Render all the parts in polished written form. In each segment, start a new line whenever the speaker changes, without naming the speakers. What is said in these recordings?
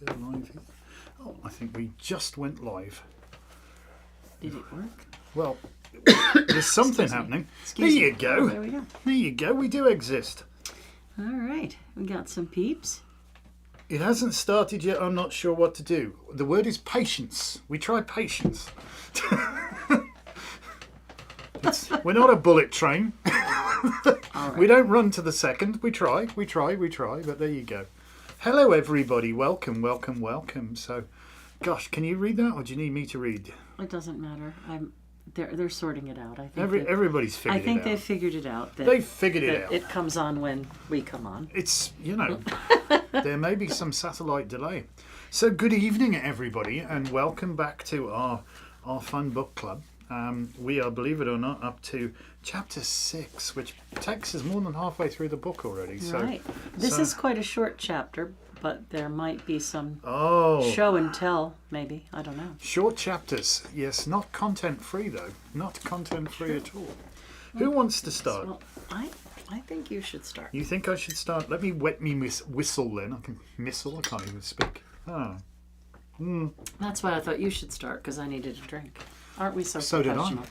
Go live here. Oh, I think we just went live.
Did it work?
Well, there's something happening. There you go.
Oh, there we go.
There you go. We do exist.
All right. We got some peeps.
It hasn't started yet. I'm not sure what to do. The word is patience. We try patience. We're not a bullet train.
All right.
We don't run to the second. We try. But there you go. Hello, everybody. Welcome. So, gosh, can you read that, or do you need me to read?
It doesn't matter. They're sorting it out. I think
Everybody's figured it out.
I think they've figured it out.
They've figured it out.
It comes on when we come on.
It's, there may be some satellite delay. So good evening, everybody, and welcome back to our fun book club. We are, believe it or not, up to chapter 6, which takes us more than halfway through the book already.
Right. This is quite a short chapter, but there might be some show and tell, maybe. I don't know.
Short chapters. Yes, not content-free, though. Not content-free at all. Who wants to start?
Well, I think you should start.
You think I should start? Let me wet me whistle then. I can't even speak.
That's why I thought you should start, because I needed a drink. Aren't we so
did
professional?
I.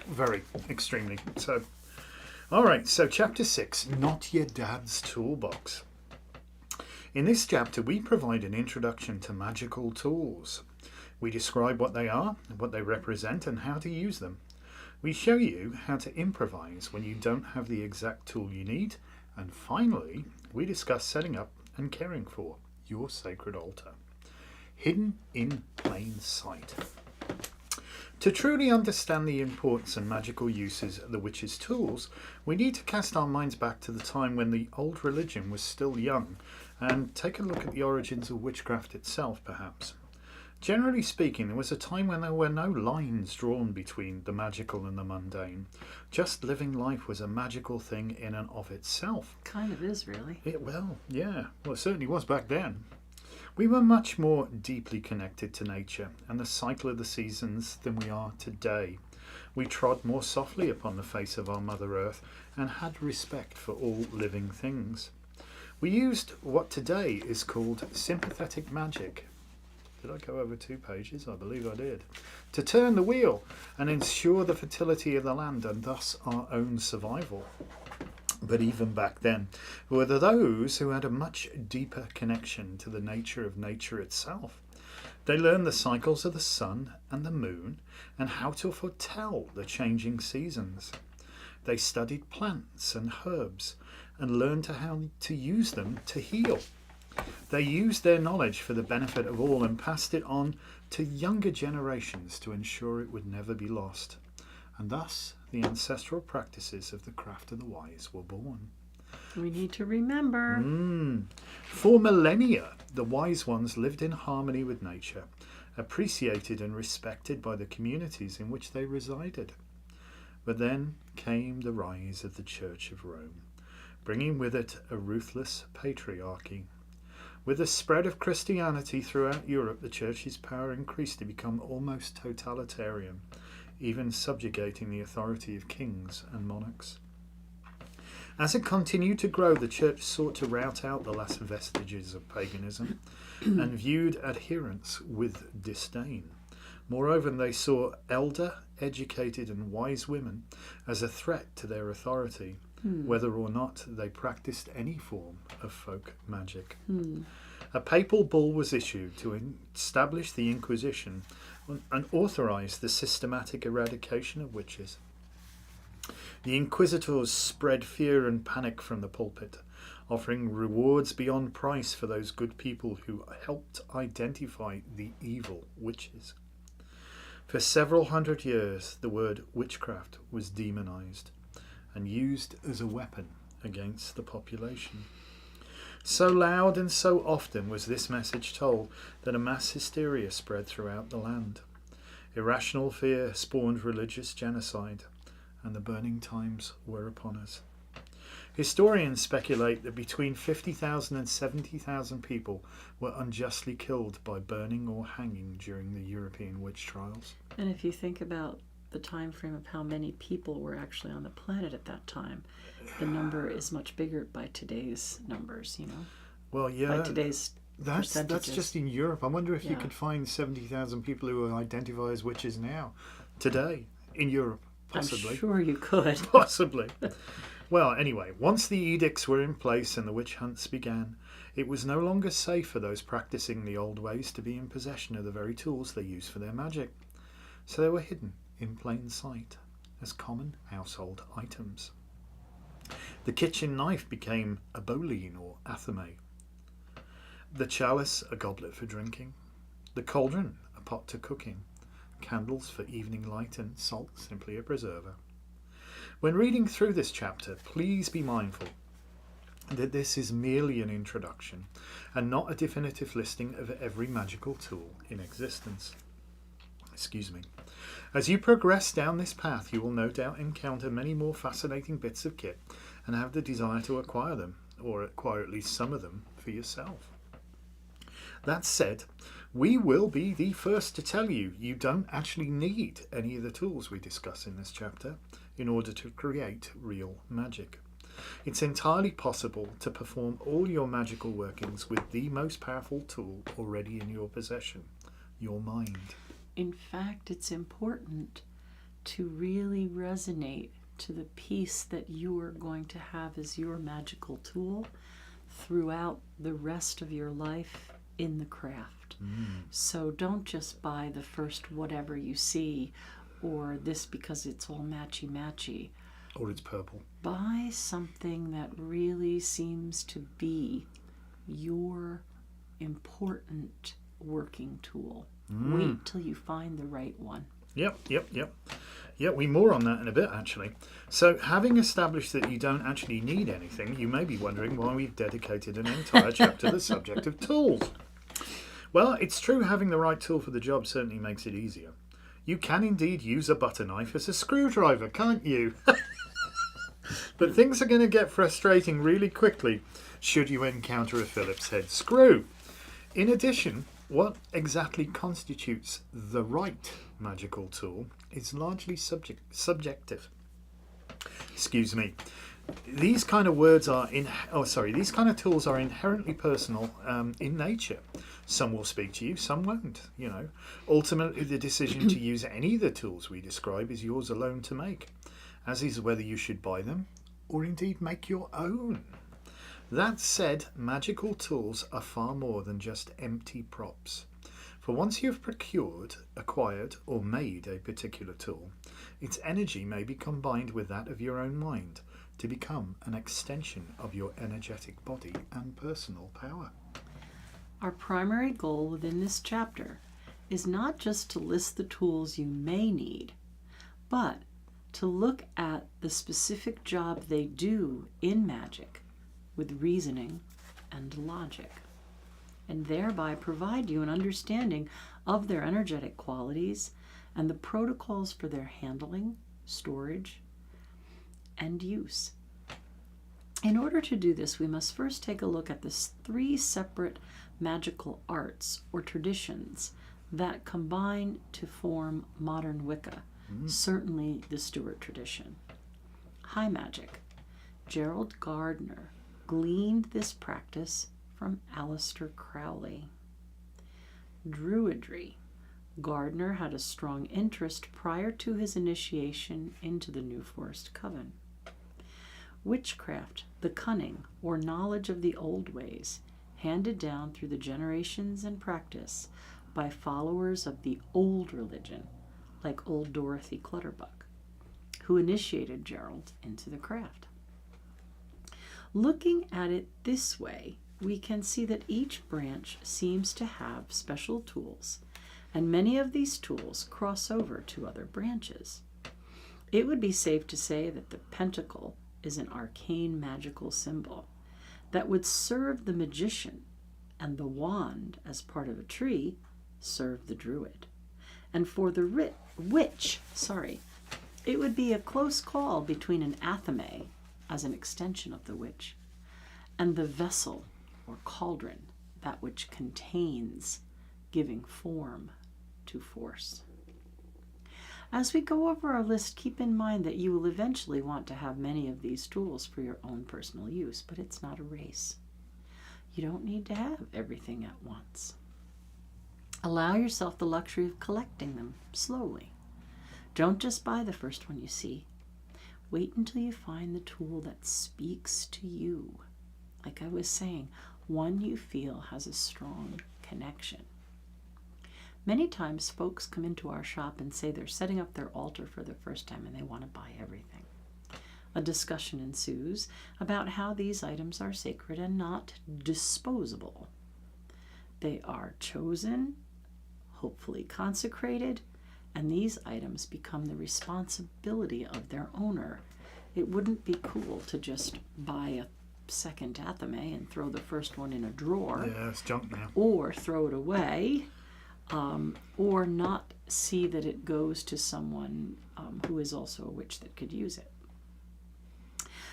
Very, extremely. So, all right. So, chapter 6, Not Your Dad's Toolbox. In this chapter, we provide an introduction to magical tools. We describe what they are, what they represent, and how to use them. We show you how to improvise when you don't have the exact tool you need. And finally, we discuss setting up and caring for your sacred altar. Hidden in plain sight. To truly understand the importance and magical uses of the witch's tools, we need to cast our minds back to the time when the old religion was still young and take a look at the origins of witchcraft itself, perhaps. Generally speaking, there was a time when there were no lines drawn between the magical and the mundane. Just living life was a magical thing in and of itself.
Kind of is, really.
Well, it certainly was back then. We were much more deeply connected to nature and the cycle of the seasons than we are today. We trod more softly upon the face of our Mother Earth and had respect for all living things. We used what today is called sympathetic magic. Did I go over 2 pages? I believe I did. To turn the wheel and ensure the fertility of the land and thus our own survival. But even back then, were there those who had a much deeper connection to the nature of nature itself. They learned the cycles of the sun and the moon and how to foretell the changing seasons. They studied plants and herbs and learned how to use them to heal. They used their knowledge for the benefit of all and passed it on to younger generations to ensure it would never be lost. And thus, the ancestral practices of the craft of the wise were born.
We need to remember.
For millennia, the wise ones lived in harmony with nature, appreciated and respected by the communities in which they resided. But then came the rise of the Church of Rome, bringing with it a ruthless patriarchy. With the spread of Christianity throughout Europe, the Church's power increased to become almost totalitarian, even subjugating the authority of kings and monarchs. As it continued to grow, the Church sought to rout out the last vestiges of paganism and viewed adherents with disdain. Moreover, they saw elder, educated and wise women as a threat to their authority, whether or not they practiced any form of folk magic. A papal bull was issued to establish the Inquisition and authorise the systematic eradication of witches. The inquisitors spread fear and panic from the pulpit, offering rewards beyond price for those good people who helped identify the evil witches. For several hundred years, the word witchcraft was demonised and used as a weapon against the population. So loud and so often was this message told that a mass hysteria spread throughout the land. Irrational fear spawned religious genocide, and the burning times were upon us. Historians speculate that between 50,000 and 70,000 people were unjustly killed by burning or hanging during the European witch trials.
And if you think about the time frame of how many people were actually on the planet at that time, the number is much bigger by today's numbers,
Well, yeah.
By today's percentages.
That's just in Europe. I wonder if you could find 70,000 people who identify as witches now, today, in Europe, possibly.
I'm sure you could.
Possibly. Well, anyway, once the edicts were in place and the witch hunts began, it was no longer safe for those practicing the old ways to be in possession of the very tools they used for their magic. So they were hidden in plain sight as common household items. The kitchen knife became a bowline or athame. The chalice, a goblet for drinking. The cauldron, a pot to cooking. Candles for evening light, and salt, simply a preserver. When reading through this chapter, please be mindful that this is merely an introduction and not a definitive listing of every magical tool in existence. Excuse me. As you progress down this path, you will no doubt encounter many more fascinating bits of kit and have the desire to acquire them, or acquire at least some of them for yourself. That said, we will be the first to tell you you don't actually need any of the tools we discuss in this chapter in order to create real magic. It's entirely possible to perform all your magical workings with the most powerful tool already in your possession, your mind.
In fact, it's important to really resonate to the piece that you are going to have as your magical tool throughout the rest of your life in the craft. So don't just buy the first whatever you see, or this because it's all matchy-matchy.
Or it's purple.
Buy something that really seems to be your important working tool. Wait till you find the right one.
Yep. Yeah, we more on that in a bit, actually. So, having established that you don't actually need anything, you may be wondering why we've dedicated an entire chapter to the subject of tools. Well, it's true having the right tool for the job certainly makes it easier. You can indeed use a butter knife as a screwdriver, can't you? But things are going to get frustrating really quickly should you encounter a Phillips head screw. In addition, what exactly constitutes the right magical tool is largely subjective. Excuse me. These kind of these kind of tools are inherently personal in nature. Some will speak to you, some won't, Ultimately, the decision to use any of the tools we describe is yours alone to make, as is whether you should buy them or indeed make your own. That said, magical tools are far more than just empty props. For once you've procured, acquired, or made a particular tool, its energy may be combined with that of your own mind to become an extension of your energetic body and personal power.
Our primary goal within this chapter is not just to list the tools you may need, but to look at the specific job they do in magic with reasoning and logic, and thereby provide you an understanding of their energetic qualities and the protocols for their handling, storage, and use. In order to do this, we must first take a look at the three separate magical arts or traditions that combine to form modern Wicca, certainly the Stuart tradition. High magic. Gerald Gardner gleaned this practice from Aleister Crowley. Druidry. Gardner had a strong interest prior to his initiation into the New Forest Coven. Witchcraft, the cunning or knowledge of the old ways, handed down through the generations and practice by followers of the old religion, like old Dorothy Clutterbuck, who initiated Gerald into the craft. Looking at it this way, we can see that each branch seems to have special tools, and many of these tools cross over to other branches. It would be safe to say that the pentacle is an arcane magical symbol that would serve the magician, and the wand, as part of a tree, serve the druid. And for the witch, it would be a close call between an athame, as an extension of the witch, and the vessel or cauldron, that which contains, giving form to force. As we go over our list, keep in mind that you will eventually want to have many of these tools for your own personal use, but it's not a race. You don't need to have everything at once. Allow yourself the luxury of collecting them slowly. Don't just buy the first one you see. Wait until you find the tool that speaks to you. Like I was saying, one you feel has a strong connection. Many times folks come into our shop and say they're setting up their altar for the first time and they want to buy everything. A discussion ensues about how these items are sacred and not disposable. They are chosen, hopefully consecrated, and these items become the responsibility of their owner. It wouldn't be cool to just buy a second athame and throw the first one in a drawer.
Yeah, it's junk now.
Or throw it away, or not see that it goes to someone who is also a witch that could use it.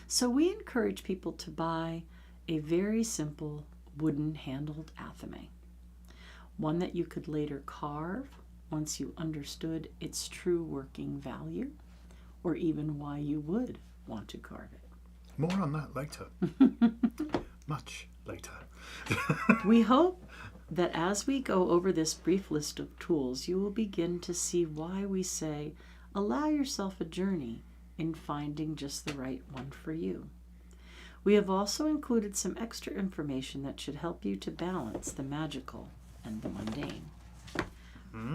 So we encourage people to buy a very simple wooden handled athame, one that you could later carve once you understood its true working value, or even why you would want to carve it.
More on that later. Much later.
We hope that as we go over this brief list of tools, you will begin to see why we say, allow yourself a journey in finding just the right one for you. We have also included some extra information that should help you to balance the magical and the mundane.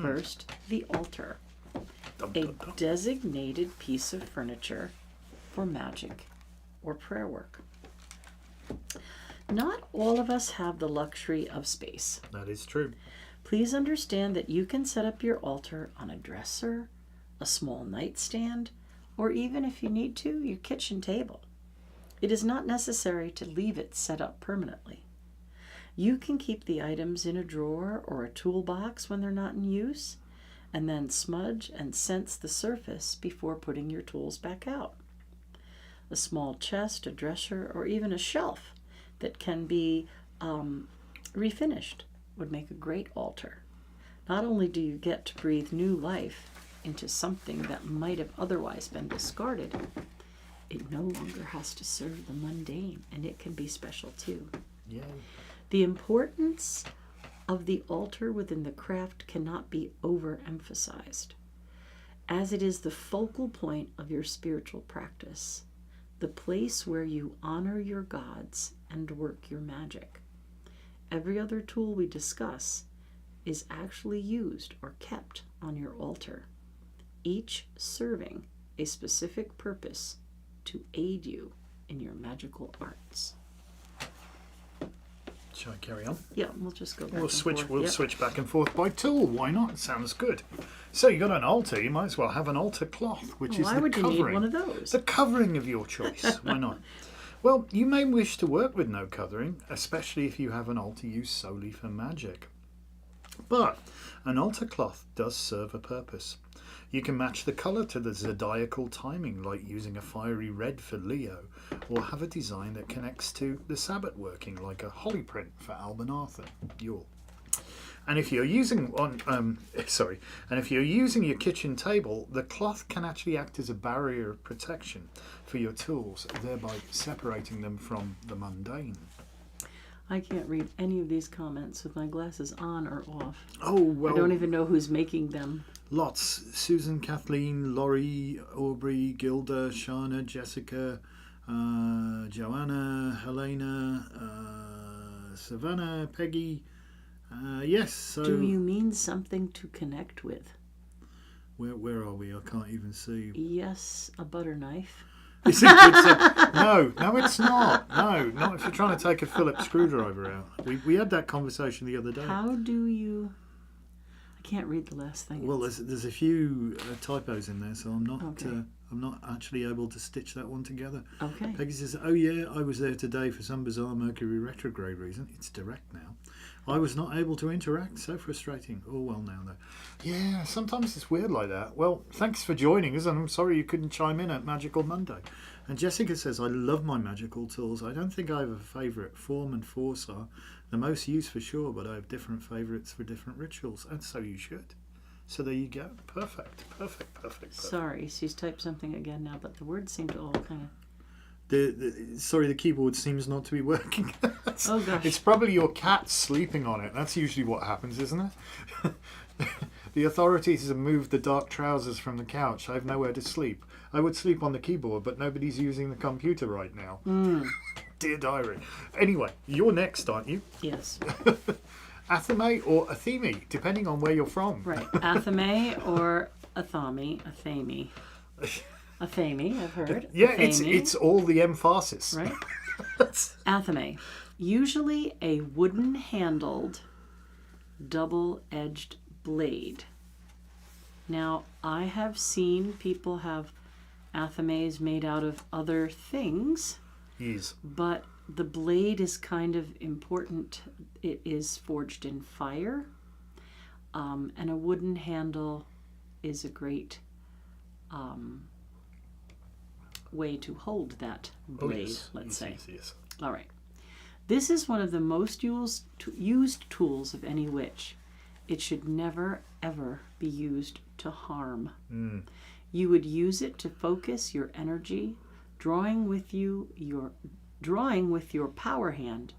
First, the altar, a designated piece of furniture for magic or prayer work. Not all of us have the luxury of space.
That is true.
Please understand that you can set up your altar on a dresser, a small nightstand, or even if you need to, your kitchen table. It is not necessary to leave it set up permanently. You can keep the items in a drawer or a toolbox when they're not in use, and then smudge and sense the surface before putting your tools back out. A small chest, a dresser, or even a shelf that can be refinished would make a great altar. Not only do you get to breathe new life into something that might have otherwise been discarded, it no longer has to serve the mundane, and it can be special too.
Yay.
The importance of the altar within the craft cannot be overemphasized, as it is the focal point of your spiritual practice, the place where you honor your gods and work your magic. Every other tool we discuss is actually used or kept on your altar, each serving a specific purpose to aid you in your magical arts.
Shall I carry on?
Yeah, we'll just go back
We'll
and
switch.
forth.
We'll
Yep.
switch back and forth by tool. Why not? It sounds good. So you got an altar. You might as well have an altar cloth, which is
Why
the
would you
covering.
need one of those?
The covering of your choice. Why not? Well, you may wish to work with no covering, especially if you have an altar used solely for magic. But an altar cloth does serve a purpose. You can match the colour to the zodiacal timing, like using a fiery red for Leo, or have a design that connects to the Sabbath working, like a holly print for Alban Arthur, Yule. And if you're using your kitchen table, the cloth can actually act as a barrier of protection for your tools, thereby separating them from the mundane.
I can't read any of these comments with my glasses on or off.
Oh, well.
I don't even know who's making them.
Lots. Susan, Kathleen, Laurie, Aubrey, Gilda, Shana, Jessica, Joanna, Helena, Savannah, Peggy. Yes. So
Do you mean something to connect with?
where are we? I can't even see.
Yes, a butter knife.
Is it good? No, it's not. No, not if you're trying to take a Phillips screwdriver out. We had that conversation the other day.
How do you... I can't read the last thing.
Well, there's a few typos in there, so I'm not
Okay.
I'm not actually able to stitch that one together.
Okay.
Peggy says, "Oh yeah, I was there today for some bizarre Mercury retrograde reason. It's direct now. I was not able to interact. So frustrating. All well now though. Yeah, sometimes it's weird like that. Well, thanks for joining us, and I'm sorry you couldn't chime in at Magical Monday." And Jessica says, "I love my magical tools. I don't think I have a favourite. Form and force are the most used for sure, but I have different favourites for different rituals, and so you should." So there you go. Perfect.
Sorry, she's typed something again now, but the words seem to all kind of...
The keyboard seems not to be working.
Oh gosh.
It's probably your cat sleeping on it. That's usually what happens, isn't it? The authorities have moved the dark trousers from the couch. I have nowhere to sleep. I would sleep on the keyboard, but nobody's using the computer right now. Dear diary. Anyway, you're next, aren't you?
Yes.
Athame or Atheme, depending on where you're from.
Right. Athame or Athame. Athame, I've heard.
Yeah,
Athame.
it's all the emphasis.
Right. Athame. Usually a wooden-handled, double-edged blade. Now, I have seen people have athames made out of other things.
Yes.
But the blade is kind of important. It is forged in fire. And a wooden handle is a great way to hold that blade, let's say.
Yes.
All right. This is one of the most used tools of any witch. It should never, ever be used to harm. You would use it to focus your energy, drawing with your power hand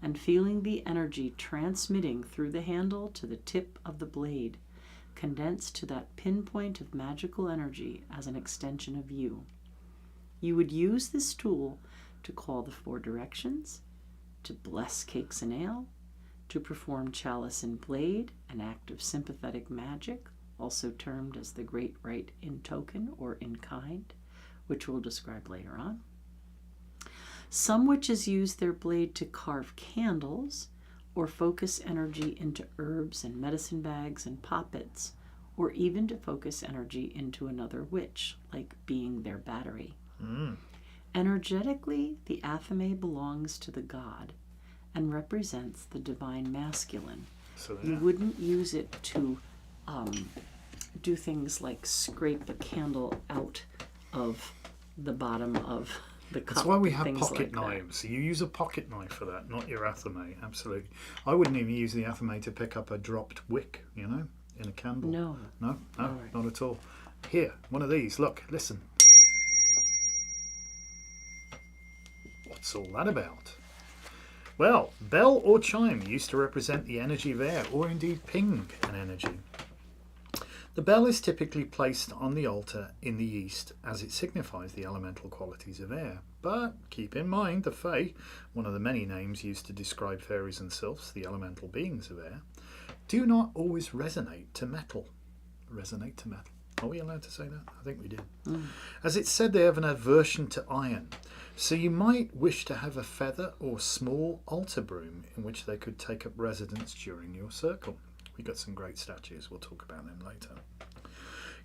and feeling the energy transmitting through the handle to the tip of the blade, condensed to that pinpoint of magical energy as an extension of you. You would use this tool to call the 4 directions, to bless cakes and ale, to perform chalice and blade, an act of sympathetic magic, also termed as the great rite in token or in kind, which we'll describe later on. Some witches use their blade to carve candles or focus energy into herbs and medicine bags and poppets, or even to focus energy into another witch, like being their battery. Energetically, the athame belongs to the god and represents the divine masculine.
So,
You wouldn't use it to do things like scrape a candle out of the bottom of the cup.
That's why we
and
have
things
pocket
like
knives. You use a pocket knife for that, not your athame. Absolutely. I wouldn't even use the athame to pick up a dropped wick, in a candle.
No.
No,
Right.
not at all. Here, one of these. Look, listen. What's all that about? Well, bell or chime used to represent the energy of air, or indeed ping an energy. The bell is typically placed on the altar in the east as it signifies the elemental qualities of air. But keep in mind the Fae, one of the many names used to describe fairies and sylphs, the elemental beings of air, do not always resonate to metal. Resonate to metal. Are we allowed to say that? I think we did. As it's said, they have an aversion to iron. So you might wish to have a feather or small altar broom in which they could take up residence during your circle. We've got some great statues. We'll talk about them later.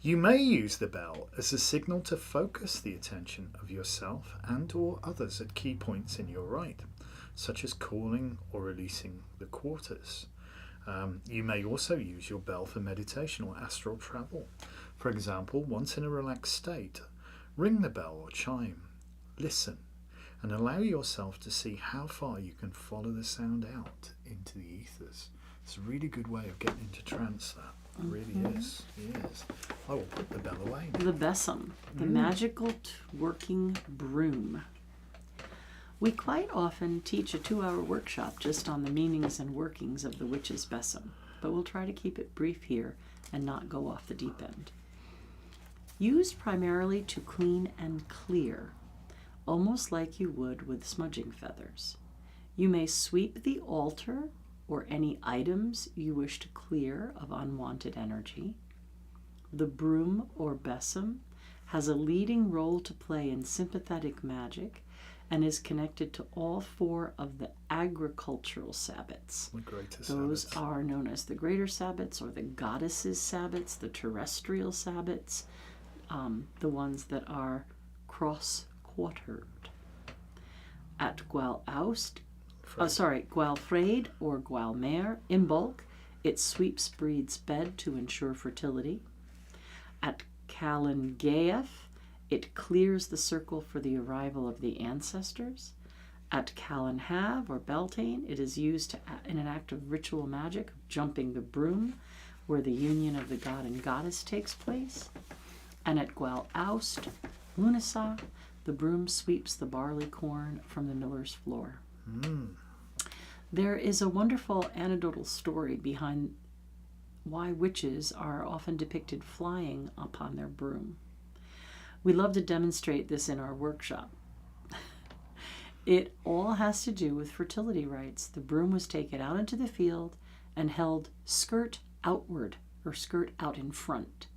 You may use the bell as a signal to focus the attention of yourself and or others at key points in your rite, such as calling or releasing the quarters. You may also use your bell for meditation or astral travel. For example, once in a relaxed state, ring the bell or chime, listen, and allow yourself to see how far you can follow the sound out into the ethers. It's a really good way of getting into trance, that. It really is. Yes. I will put the bell away.
The besom, the magical working broom. We quite often teach a 2-hour workshop just on the meanings and workings of the witch's besom, but we'll try to keep it brief here and not go off the deep end. Used primarily to clean and clear, almost like you would with smudging feathers. You may sweep the altar or any items you wish to clear of unwanted energy. The broom or besom has a leading role to play in sympathetic magic and is connected to all 4 of the agricultural sabbats.
The greatest
Those
sabbats.
are known as the greater sabbats or the goddesses' sabbats, the terrestrial sabbats, the ones that are cross-quartered. At Gwalfreid or Gwalmer, Imbolc, it sweeps breed's bed to ensure fertility. At Calangaeaf, it clears the circle for the arrival of the ancestors. At Calanhav or Beltane, it is used in an act of ritual magic, jumping the broom, where the union of the god and goddess takes place. And at Gwalaust, Lunasa, the broom sweeps the barley corn from the miller's floor. There is a wonderful anecdotal story behind why witches are often depicted flying upon their broom. We love to demonstrate this in our workshop. It all has to do with fertility rites. The broom was taken out into the field and held skirt outward, or skirt out in front.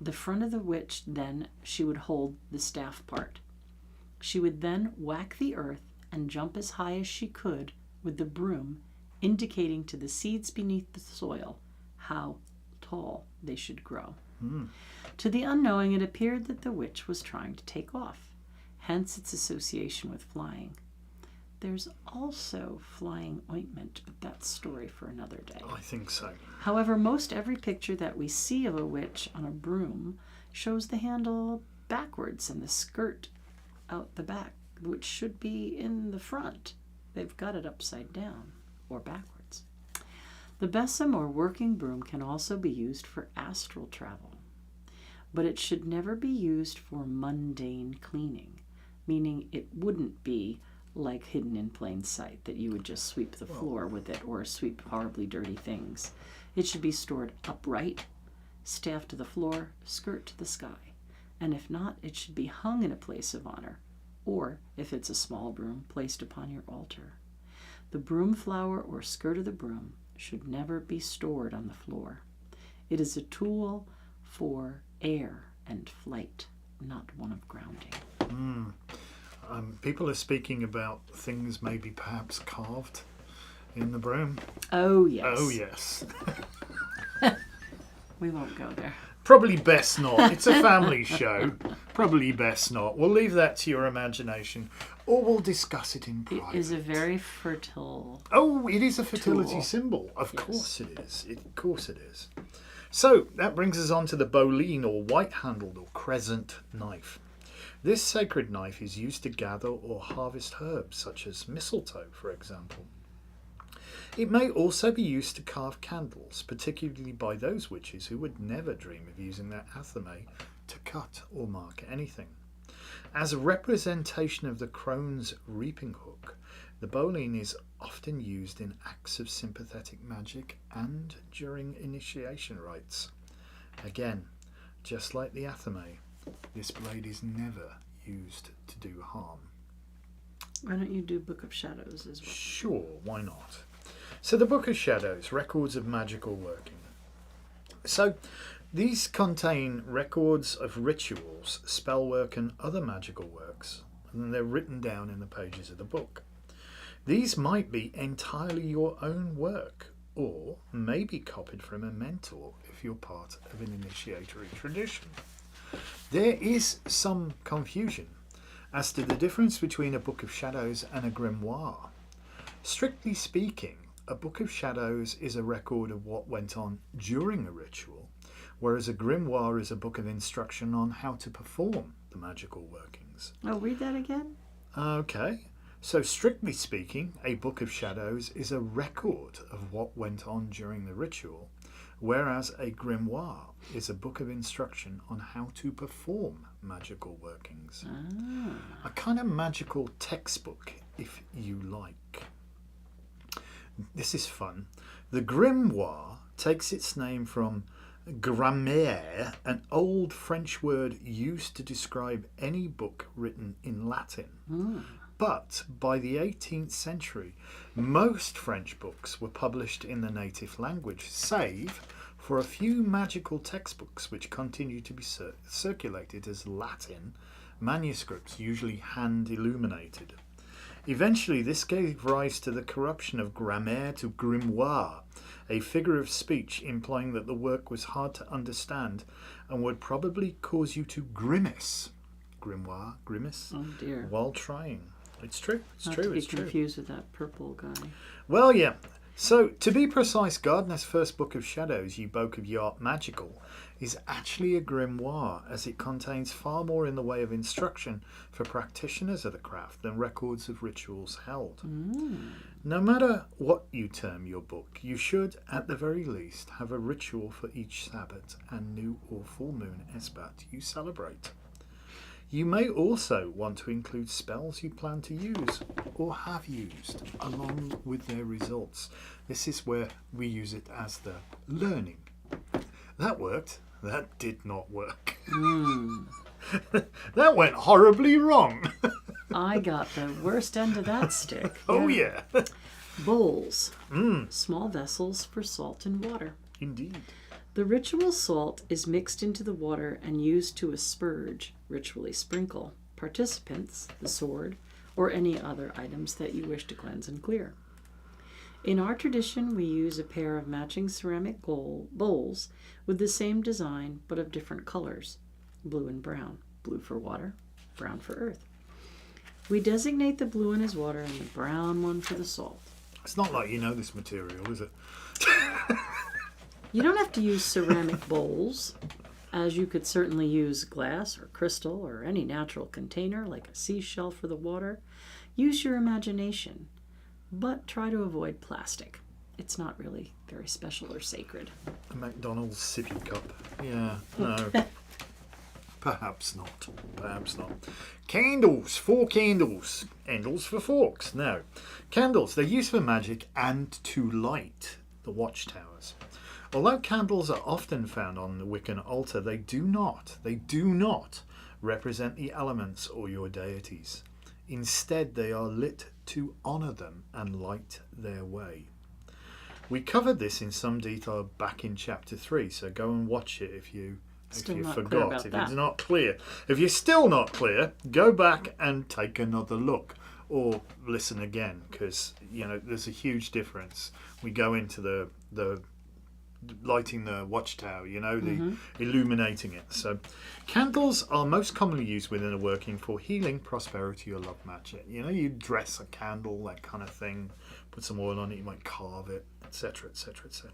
The front of the witch, then, she would hold the staff part. She would then whack the earth and jump as high as she could with the broom, indicating to the seeds beneath the soil how tall they should grow. To the unknowing, it appeared that the witch was trying to take off, hence its association with flying. There's also flying ointment, but that's a story for another day.
I think so.
However, most every picture that we see of a witch on a broom shows the handle backwards and the skirt out the back, which should be in the front. They've got it upside down or backwards. The besom or working broom can also be used for astral travel, but it should never be used for mundane cleaning, meaning it wouldn't be like hidden in plain sight, that you would just sweep the floor with it or sweep horribly dirty things. It should be stored upright, staff to the floor, skirt to the sky. And if not, it should be hung in a place of honor, or, if it's a small broom, placed upon your altar. The broom flower or skirt of the broom should never be stored on the floor. It is a tool for air and flight, not one of grounding.
People are speaking about things maybe perhaps carved in the broom.
Oh, yes.
Oh, yes.
We won't go there.
Probably best not. It's a family show. Probably best not. We'll leave that to your imagination, or we'll discuss it in private.
It is a very fertile...
Oh, it is a fertility
tool.
symbol. Of
Yes.
course it is. Of course it is. So that brings us on to the boline, or white-handled or crescent knife. This sacred knife is used to gather or harvest herbs, such as mistletoe, for example. It may also be used to carve candles, particularly by those witches who would never dream of using their athame to cut or mark anything. As a representation of the crone's reaping hook, the boline is often used in acts of sympathetic magic and during initiation rites. Again, just like the athame, this blade is never used to do harm.
Why don't you do Book of Shadows as well?
Sure, why not? So the Book of Shadows, records of magical working. So these contain records of rituals, spellwork and other magical works, and they're written down in the pages of the book. These might be entirely your own work, or may be copied from a mentor if you're part of an initiatory tradition. There is some confusion as to the difference between a Book of Shadows and a grimoire. Strictly speaking, a Book of Shadows is a record of what went on during a ritual, whereas a grimoire is a book of instruction on how to perform the magical workings.
Oh, read that again?
Okay, so strictly speaking, a Book of Shadows is a record of what went on during the ritual, whereas a grimoire is a book of instruction on how to perform magical workings. A kind of magical textbook, if you like. This is fun. The grimoire takes its name from grammaire, an old French word used to describe any book written in Latin. But by the 18th century, most French books were published in the native language, save for a few magical textbooks which continue to be circulated as Latin manuscripts, usually hand illuminated. Eventually, this gave rise to the corruption of grammaire to grimoire, a figure of speech implying that the work was hard to understand and would probably cause you to grimace. Grimoire, grimace?
Oh dear.
While trying. It's true. It's
Not
true.
to be
It's true.
confused with that purple guy.
Well, yeah. So, to be precise, Gardner's first Book of Shadows, Ye Boke of Yart Magical, is actually a grimoire, as it contains far more in the way of instruction for practitioners of the craft than records of rituals held. No matter what you term your book, you should, at the very least, have a ritual for each Sabbath and new or full moon Esbat you celebrate. You may also want to include spells you plan to use or have used along with their results. This is where we use it as the learning. That worked. That did not work. That went horribly wrong.
I got the worst end of that stick.
Oh, yeah.
Bowls. Small vessels for salt and water.
Indeed.
The ritual salt is mixed into the water and used to asperge, ritually sprinkle, participants, the sword, or any other items that you wish to cleanse and clear. In our tradition, we use a pair of matching ceramic bowls with the same design but of different colors, blue and brown, blue for water, brown for earth. We designate the blue one as water and the brown one for the salt.
It's not like you know this material, is it?
You don't have to use ceramic bowls, as you could certainly use glass or crystal or any natural container like a seashell for the water. Use your imagination, but try to avoid plastic. It's not really very special or sacred.
A McDonald's sippy cup. Yeah, no. Perhaps not. Perhaps not. Candles. 4 candles. Candles for forks. No. Candles. They're used for magic and to light the watchtowers. Although candles are often found on the Wiccan altar, they do not represent the elements or your deities. Instead, they are lit to honour them and light their way. We covered this in some detail back in chapter 3, so go and watch it if you forgot. If it's not clear. If you're still not clear, go back and take another look or listen again, because there's a huge difference. We go into the lighting the watchtower, the illuminating it. So candles are most commonly used within a working for healing, prosperity, or love magic. You dress a candle, that kind of thing, put some oil on it, you might carve it, etc., etc., etc.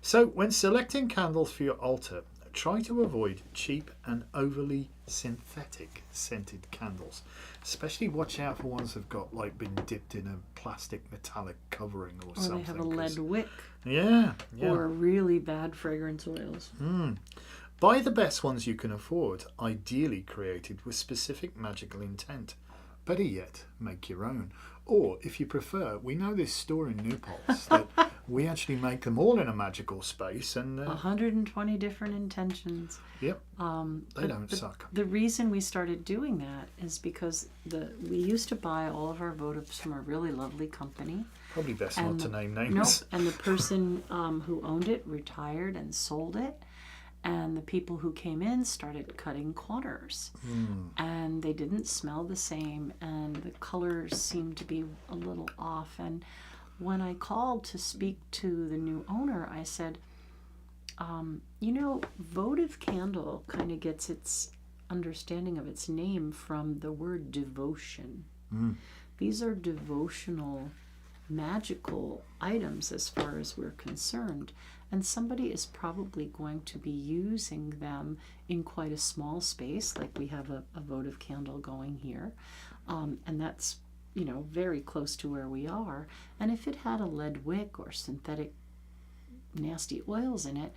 So when selecting candles for your altar, try to avoid cheap and overly synthetic scented candles. Especially watch out for ones that've got been dipped in a plastic metallic covering or something. Or
they have a lead wick.
Yeah.
Or really bad fragrance oils.
Buy the best ones you can afford, ideally created with specific magical intent. Better yet, make your own. Or, if you prefer, we know this store in New Paltz that we actually make them all in a magical space. And
120 different intentions.
Yep, they don't suck.
The reason we started doing that is because we used to buy all of our votives from a really lovely company.
Probably best not to name names.
Nope, and the person who owned it retired and sold it. And the people who came in started cutting corners. And they didn't smell the same, and the colors seemed to be a little off. And when I called to speak to the new owner, I said, votive candle kind of gets its understanding of its name from the word devotion. These are devotional, magical items as far as we're concerned. And somebody is probably going to be using them in quite a small space, like we have a votive candle going here. And that's, very close to where we are. And if it had a lead wick or synthetic nasty oils in it,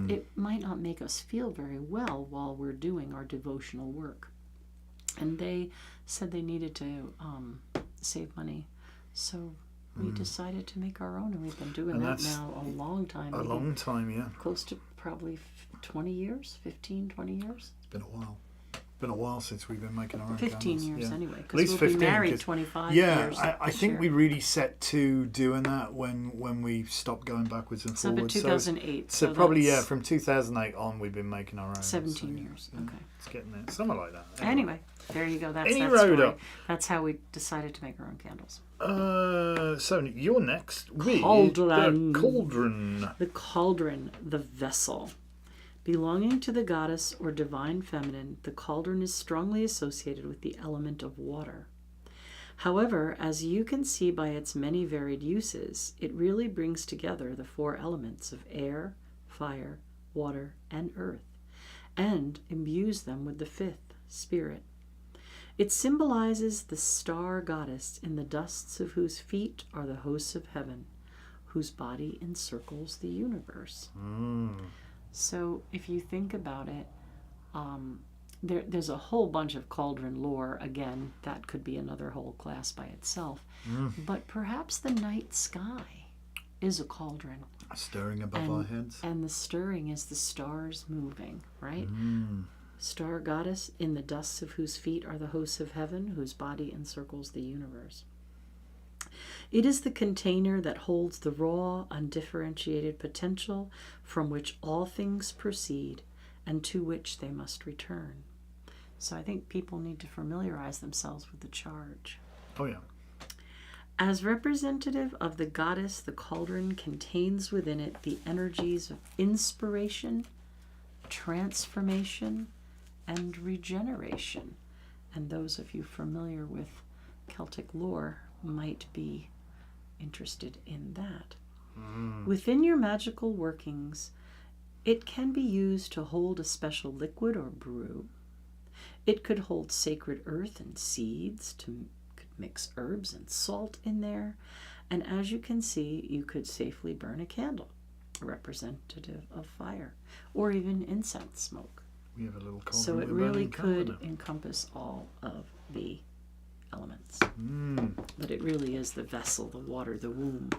it might not make us feel very well while we're doing our devotional work. And they said they needed to save money. So we decided to make our own, and we've been doing that now a long time.
A long time, yeah.
Close to probably 20 years, 15, 20 years.
It's been a while. Been a while since we've been making our own
15
candles.
years
Yeah.
anyway,
At
because
least
we'll
15,
be married 25
yeah,
years.
I think
year.
we really set to doing that when we stopped going backwards and
So
forwards.
2008.
So probably, from 2008 on, we've been making our own.
17 years, okay.
It's getting there. Something like that.
Anyway, there you go. That's
Any
that
road
story.
up.
That's how we decided to make our own candles.
So you're next with
Cauldron.
the cauldron.
The cauldron, the vessel. Belonging to the goddess or divine feminine, the cauldron is strongly associated with the element of water. However, as you can see by its many varied uses, it really brings together the 4 elements of air, fire, water, and earth, and imbues them with the 5th, spirit. It symbolizes the star goddess in the dusts of whose feet are the hosts of heaven, whose body encircles the universe. So if you think about it, there's a whole bunch of cauldron lore. Again, that could be another whole class by itself. But perhaps the night sky is a cauldron.
Stirring above our heads.
And the stirring is the stars moving, right? Star goddess, in the dust of whose feet are the hosts of heaven, whose body encircles the universe. It is the container that holds the raw, undifferentiated potential from which all things proceed and to which they must return. So I think people need to familiarize themselves with the charge.
Oh, yeah.
As representative of the goddess, the cauldron contains within it the energies of inspiration, transformation, and regeneration. And those of you familiar with Celtic lore might be interested in that. Within your magical workings, it can be used to hold a special liquid or brew. It could hold sacred earth and seeds, could mix herbs and salt in there. And as you can see, you could safely burn a candle, representative of fire, or even incense smoke.
We have a little cauldron.
So it really could encompass all of the elements. But it really is the vessel, the water, the womb.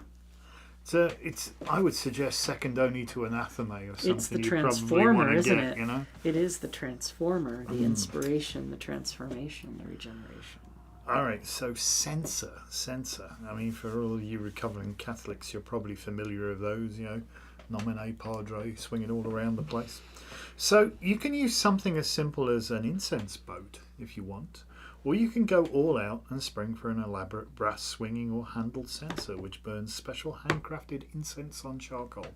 So it's I would suggest second only to anathema or something.
It's the
you probably
transformer,
want to
isn't
get,
it?
You know?
It is the transformer, the inspiration, the transformation, the regeneration.
All right, so censer. I mean, for all of you recovering Catholics, you're probably familiar with those, nomine padre, swinging all around the place. So you can use something as simple as an incense boat if you want, or you can go all out and spring for an elaborate brass swinging or handled censer which burns special handcrafted incense on charcoal.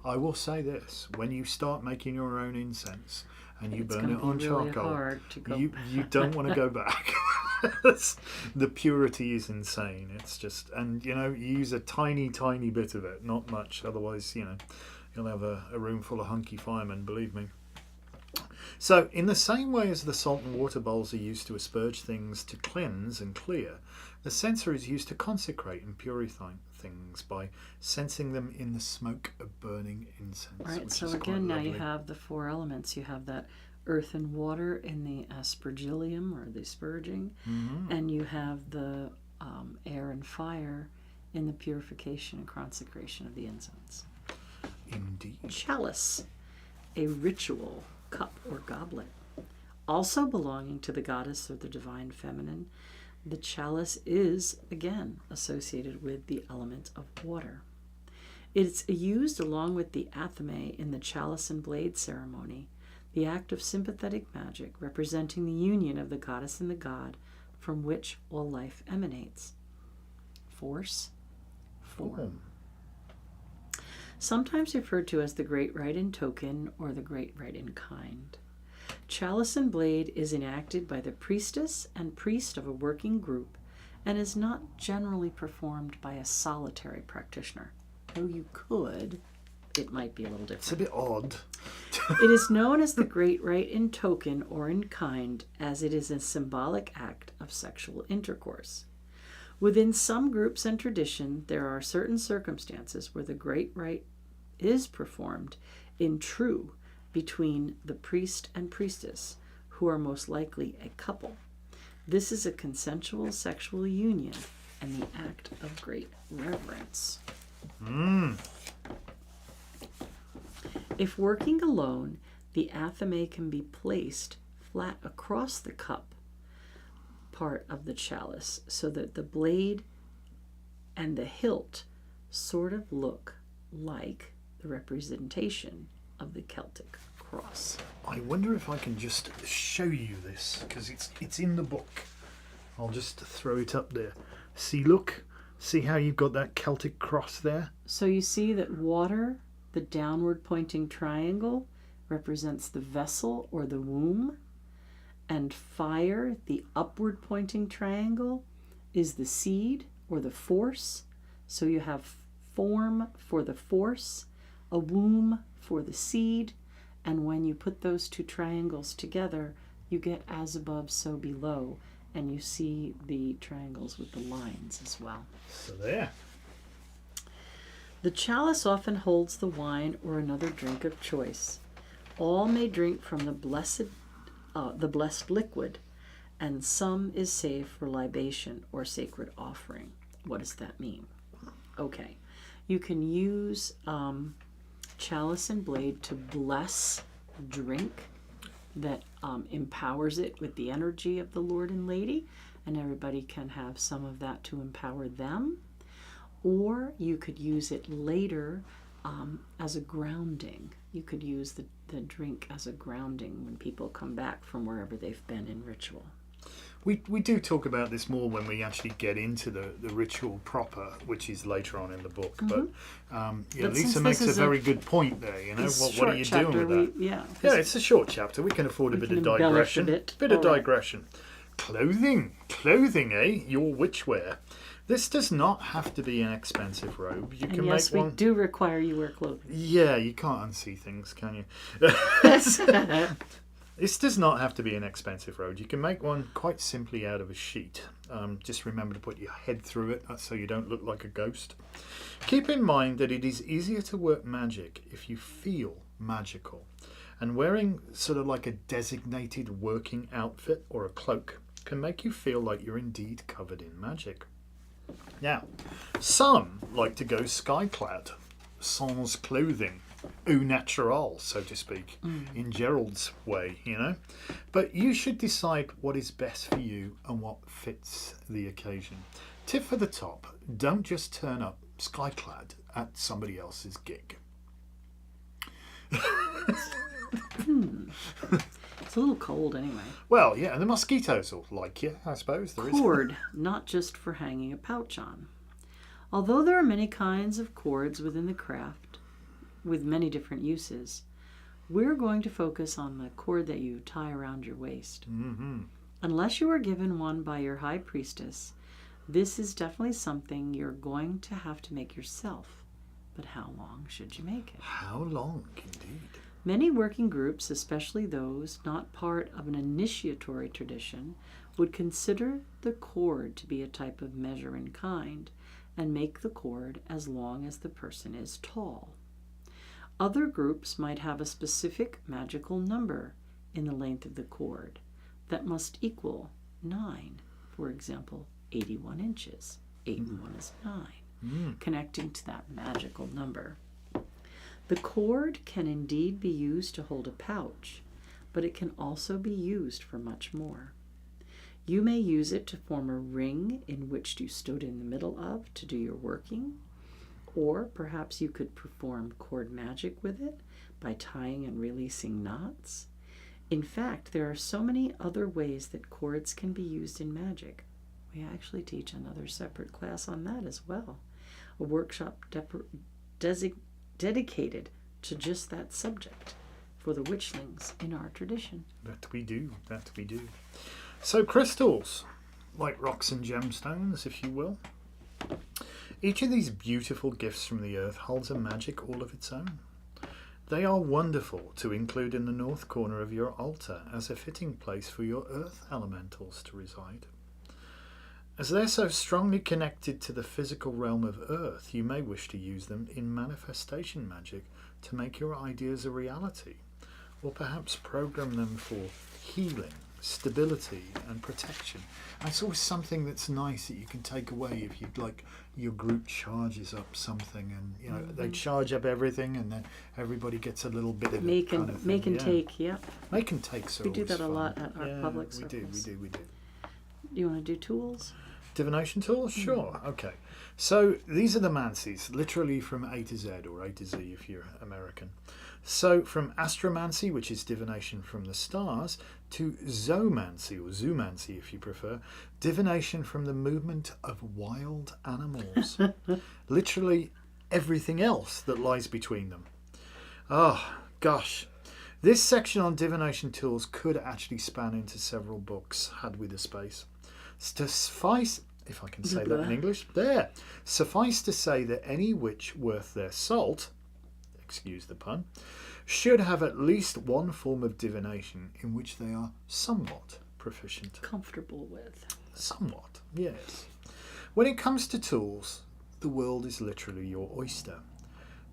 I will say this, when you start making your own incense and you burn it on
really
charcoal,
hard to go
you don't want to go back. The purity is insane. It's just, and you use a tiny bit of it, not much, otherwise you'll have a room full of hunky firemen, believe me. So in the same way as the salt and water bowls are used to asperge things to cleanse and clear, the censer is used to consecrate and purify things by sensing them in the smoke of burning incense.
Right, so again, now you have the four elements. You have that earth and water in the aspergillium, or the asperging, and you have the air and fire in the purification and consecration of the incense.
Indeed.
Chalice, a ritual cup or goblet, also belonging to the goddess or the divine feminine. The chalice is, again, associated with the element of water. It's used along with the athame in the chalice and blade ceremony, the act of sympathetic magic representing the union of the goddess and the god from which all life emanates. Force, form. Sometimes referred to as the great rite in token or the great rite in kind. Chalice and blade is enacted by the priestess and priest of a working group and is not generally performed by a solitary practitioner. Though you could, it might be a little different.
It's a bit odd.
It is known as the great rite in token or in kind, as it is a symbolic act of sexual intercourse. Within some groups and tradition, there are certain circumstances where the great rite is performed in true between the priest and priestess, who are most likely a couple. This is a consensual sexual union and the act of great reverence. If working alone, the athame can be placed flat across the cup part of the chalice so that the blade and the hilt sort of look like the representation of the Celtic cross.
I wonder if I can just show you this, because it's in the book. I'll just throw it up there. See how you've got that Celtic cross there?
So you see that water, the downward pointing triangle, represents the vessel or the womb, and fire, the upward pointing triangle, is the seed or the force. So you have form for the force, a womb for the seed, and when you put those two triangles together, you get as above, so below, and you see the triangles with the lines as well.
So there.
The chalice often holds the wine or another drink of choice. All may drink from the blessed the blessed liquid, and some is saved for libation or sacred offering. What does that mean? Okay, you can use chalice and blade to bless drink that empowers it with the energy of the Lord and Lady, and everybody can have some of that to empower them. Or you could use it later as a grounding. You could use the drink as a grounding when people come back from wherever they've been in ritual.
We do talk about this more when we actually get into the ritual proper, which is later on in the book.
Mm-hmm.
But Lisa makes a very good point there. You know, what are you doing with that? Yeah, it's a short chapter. We can afford a bit of digression. Bit of digression. Clothing, eh? Your witch wear. This does not have to be an expensive robe. You can
yes,
make one.
We do require you wear clothing.
Yeah, you can't unsee things, can you? This does not have to be an expensive robe. You can make one quite simply out of a sheet. Just remember to put your head through it so you don't look like a ghost. Keep in mind that it is easier to work magic if you feel magical. And wearing sort of like a designated working outfit or a cloak can make you feel like you're indeed covered in magic. Now, some like to go skyclad, sans clothing, au naturel, so to speak, in Gerald's way, you know. But you should decide what is best for you and what fits the occasion. Tip for the top, don't just turn up skyclad at somebody else's gig.
It's a little cold anyway.
Well, yeah, and the mosquitoes will like you, I suppose.
Cord, not just for hanging a pouch on. Although there are many kinds of cords within the craft, with many different uses, we're going to focus on the cord that you tie around your waist.
Mm-hmm.
Unless you were given one by your high priestess, this is definitely something you're going to have to make yourself. But how long should you make it?
How long, indeed?
Many working groups, especially those not part of an initiatory tradition, would consider the cord to be a type of measure in kind and make the cord as long as the person is tall. Other groups might have a specific magical number in the length of the cord that must equal 9, for example, 81 inches. 8 and 1 is 9, connecting to that magical number. The cord can indeed be used to hold a pouch, but it can also be used for much more. You may use it to form a ring in which you stood in the middle of to do your working, or perhaps you could perform cord magic with it by tying and releasing knots. In fact, there are so many other ways that cords can be used in magic. We actually teach another separate class on that as well, a workshop dedicated to just that subject for the witchlings in our tradition.
That we do. So crystals, like rocks and gemstones, if you will. Each of these beautiful gifts from the earth holds a magic all of its own. They are wonderful to include in the north corner of your altar as a fitting place for your earth elementals to reside. As they're so strongly connected to the physical realm of earth, you may wish to use them in manifestation magic to make your ideas a reality, or perhaps program them for healing, stability and protection. And it's always something that's nice that you can take away if you'd like your group charges up something, and you know they charge up everything, and then everybody gets a little bit of
make and take.
Make and take. So
we do that a lot at our public circles.
We do.
You want to do tools?
Divination tools? Sure. Okay. So these are the mancies, literally from A to Z, or A to Z if you're American. So from astromancy, which is divination from the stars, to zoomancy, or zoomancy if you prefer, divination from the movement of wild animals. Literally everything else that lies between them. Oh, gosh. This section on divination tools could actually span into several books, had we the space. Suffice, if I can say that in English, suffice to say that any witch worth their salt, excuse the pun, should have at least one form of divination in which they are somewhat proficient.
Comfortable with.
Somewhat, yes. When it comes to tools, the world is literally your oyster.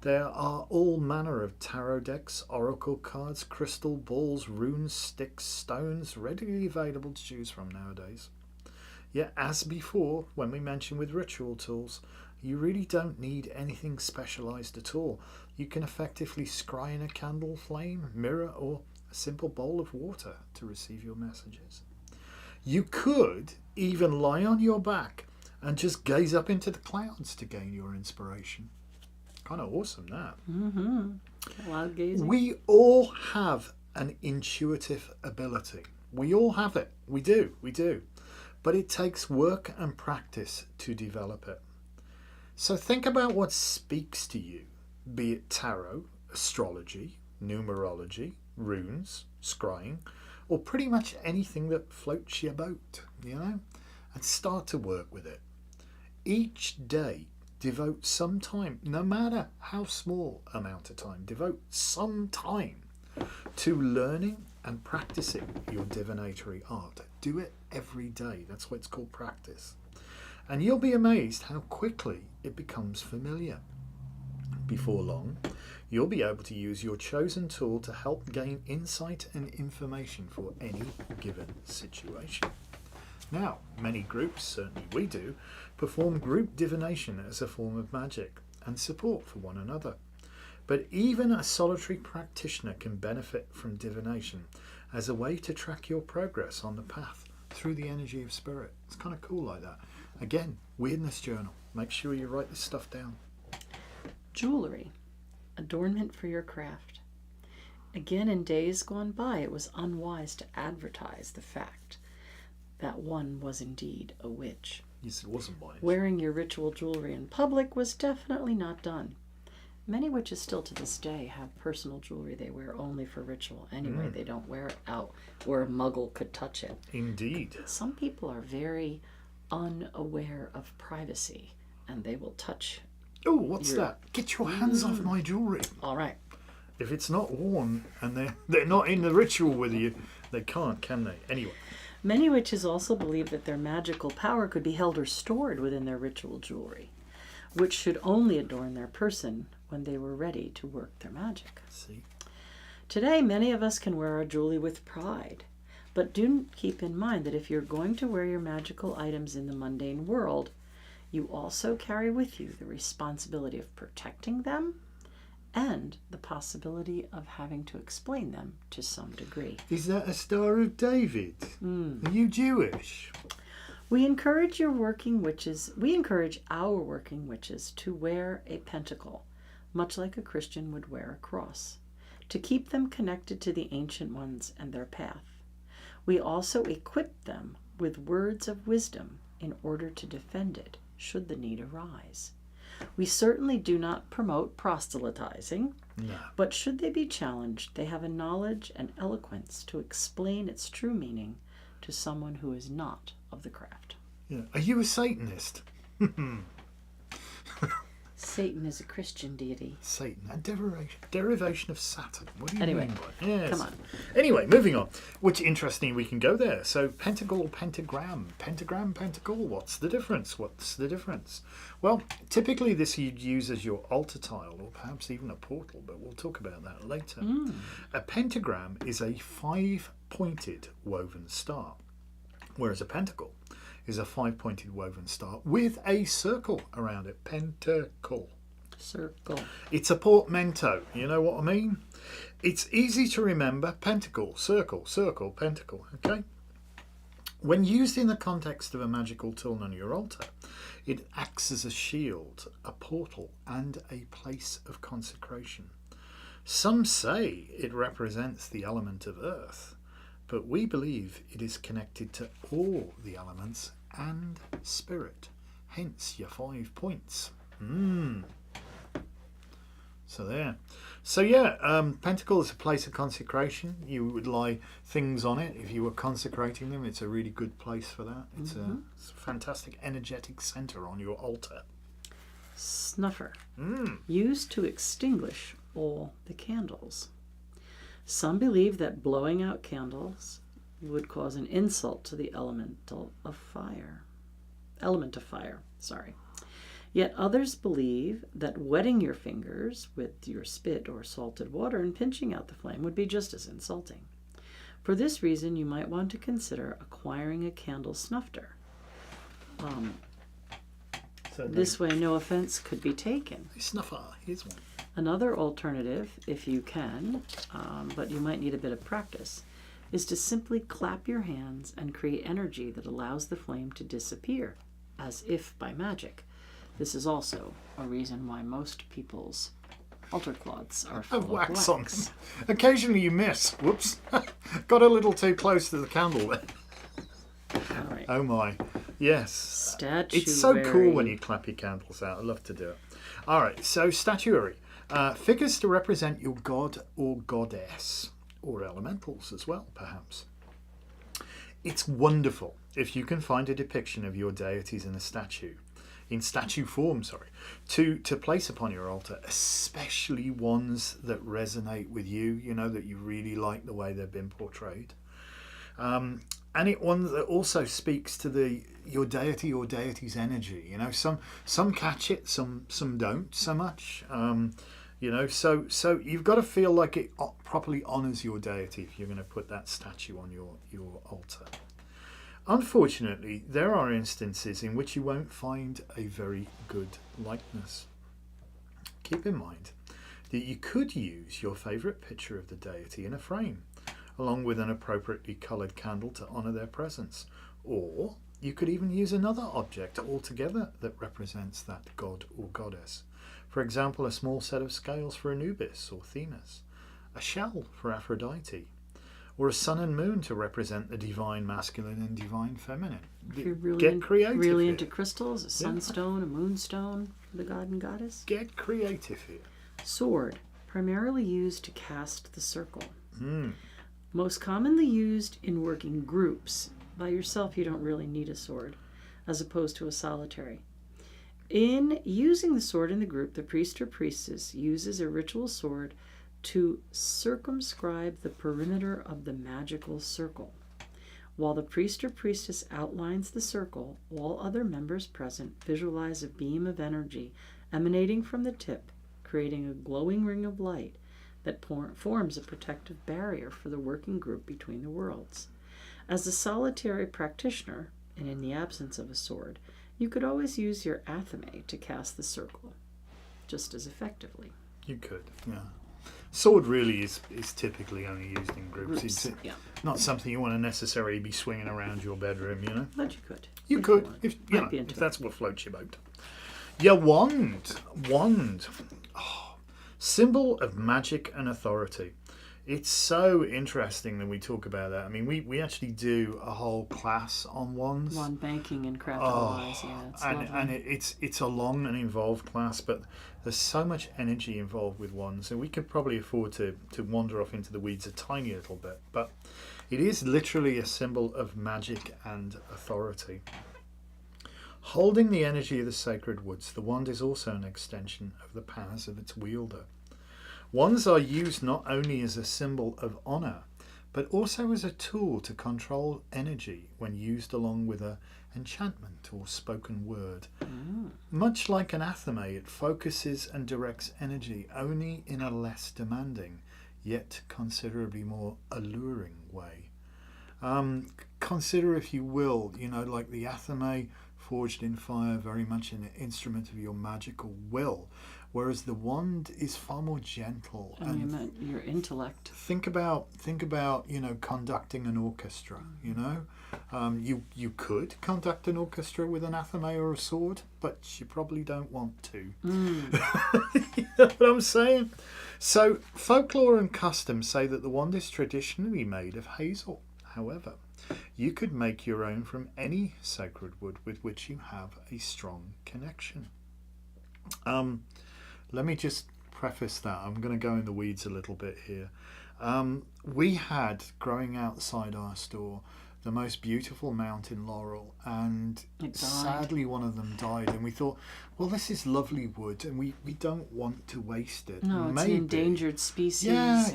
There are all manner of tarot decks, oracle cards, crystal balls, runes, sticks, stones readily available to choose from nowadays. Yet, as before, when we mentioned with ritual tools, you really don't need anything specialised at all. You can effectively scry in a candle flame, mirror, or a simple bowl of water to receive your messages. You could even lie on your back and just gaze up into the clouds to gain your inspiration. Kind of awesome, that.
Loud gazing.
We all have an intuitive ability. We all have it. We do. But it takes work and practice to develop it. So think about what speaks to you, be it tarot, astrology, numerology, runes, scrying, or pretty much anything that floats your boat, and start to work with it. Each day, devote some time, no matter how small amount of time, devote some time to learning and practicing your divinatory art. Do it every day. That's why it's called practice. And you'll be amazed how quickly it becomes familiar. Before long, you'll be able to use your chosen tool to help gain insight and information for any given situation. Now, many groups, certainly we do, perform group divination as a form of magic and support for one another. But even a solitary practitioner can benefit from divination as a way to track your progress on the path through the energy of spirit. It's kind of cool like that. Again, Weirdness Journal. Make sure you write this stuff down.
Jewelry, adornment for your craft. Again, in days gone by, it was unwise to advertise the fact that one was indeed a witch.
Yes, it wasn't wise.
Wearing your ritual jewelry in public was definitely not done. Many witches still to this day have personal jewelry they wear only for ritual. Anyway, they don't wear it out where a muggle could touch it.
Indeed.
Some people are very unaware of privacy, and they will touch.
Oh, what's that? Get your hands off my jewelry.
All right.
If it's not worn and they're not in the ritual with you, they can't, can they? Anyway.
Many witches also believe that their magical power could be held or stored within their ritual jewelry, which should only adorn their person when they were ready to work their magic.
See?
Today, many of us can wear our jewelry with pride, but do keep in mind that if you're going to wear your magical items in the mundane world, you also carry with you the responsibility of protecting them and the possibility of having to explain them to some degree.
Is that a Star of David? Are you Jewish?
We encourage our working witches to wear a pentacle, much like a Christian would wear a cross, to keep them connected to the ancient ones and their path. We also equip them with words of wisdom in order to defend it, should the need arise. We certainly do not promote proselytizing, but should they be challenged, they have a knowledge and eloquence to explain its true meaning to someone who is not of the craft.
Yeah. Are you a Satanist?
Satan is a Christian deity.
Satan, a derivation of Saturn. What do you mean by it? Yes.
Come on.
Anyway, moving on. Which, interesting, we can go there. So, pentacle, pentagram. Pentagram, pentacle. What's the difference? Well, typically this you'd use as your altar tile or perhaps even a portal, but we'll talk about that later. A pentagram is a 5-pointed woven star, whereas a pentacle is a 5-pointed woven star with a circle around it. Pentacle.
Circle.
It's a portmanteau. You know what I mean? It's easy to remember. Pentacle, circle, circle, pentacle. Okay? When used in the context of a magical tool on your altar, it acts as a shield, a portal, and a place of consecration. Some say it represents the element of earth, but we believe it is connected to all the elements and spirit. Hence your 5 points. So there. So yeah, pentacle is a place of consecration. You would lie things on it if you were consecrating them. It's a really good place for that. It's a fantastic energetic center on your altar.
Snuffer. Used to extinguish all the candles. Some believe that blowing out candles would cause an insult to the element of fire. Yet others believe that wetting your fingers with your spit or salted water and pinching out the flame would be just as insulting. For this reason, you might want to consider acquiring a candle snuffer. This way, no offense could be taken.
Snuffer, here's one.
Another alternative, if you can, but you might need a bit of practice, is to simply clap your hands and create energy that allows the flame to disappear, as if by magic. This is also a reason why most people's altar cloths are full of wax
on them. Occasionally you miss. Whoops. Got a little too close to the candle there.
All right.
Oh my. Yes.
Statuary.
It's so cool when you clap your candles out. I love to do it. All right. So statuary. Figures to represent your god or goddess, or elementals as well, perhaps. It's wonderful if you can find a depiction of your deities in a statue. In statue form, to place upon your altar, especially ones that resonate with you, that you really like the way they've been portrayed. And one that also speaks to your deity or deity's energy. Some catch it, some don't so much. So you've got to feel like it properly honours your deity if you're going to put that statue on your altar. Unfortunately, there are instances in which you won't find a very good likeness. Keep in mind that you could use your favourite picture of the deity in a frame, along with an appropriately coloured candle to honour their presence. Or you could even use another object altogether that represents that god or goddess. For example, a small set of scales for Anubis or Themis, a shell for Aphrodite, or a sun and moon to represent the divine masculine and divine feminine.
If you're really
Get creative.
Really into crystals, a sunstone, a moonstone for the god and goddess.
Get creative here.
Sword, primarily used to cast the circle. Most commonly used in working groups. By yourself, you don't really need a sword, as opposed to a solitary. In using the sword in the group, the priest or priestess uses a ritual sword to circumscribe the perimeter of the magical circle. While the priest or priestess outlines the circle, all other members present visualize a beam of energy emanating from the tip, creating a glowing ring of light that forms a protective barrier for the working group between the worlds. As a solitary practitioner, and in the absence of a sword, you could always use your athame to cast the circle just as effectively.
You could, yeah. Sword really is typically only used in groups. It's not something you want to necessarily be swinging around your bedroom,
But you could.
You could, if that's what floats your boat. Your wand. Oh, symbol of magic and authority. It's so interesting that we talk about that. I mean, we actually do a whole class on wands.
Wand banking and crafting wise, it's lovely.
It's a long and involved class, but there's so much energy involved with wands, and we could probably afford to wander off into the weeds a tiny little bit. But it is literally a symbol of magic and authority. Holding the energy of the sacred woods, the wand is also an extension of the powers of its wielder. Wands are used not only as a symbol of honour, but also as a tool to control energy when used along with an enchantment or spoken word. Much like an athame, it focuses and directs energy only in a less demanding, yet considerably more alluring way. Consider, if you will, like the athame forged in fire, very much an instrument of your magical will, whereas the wand is far more gentle.
And you meant your intellect.
Think about conducting an orchestra. You could conduct an orchestra with an athame or a sword, but you probably don't want to. You know what I'm saying? So folklore and custom say that the wand is traditionally made of hazel. However, you could make your own from any sacred wood with which you have a strong connection. Let me just preface that. I'm going to go in the weeds a little bit here. We had, growing outside our store, the most beautiful mountain laurel, and sadly one of them died, and we thought, well, this is lovely wood and we don't want to waste it.
No, it's an endangered species.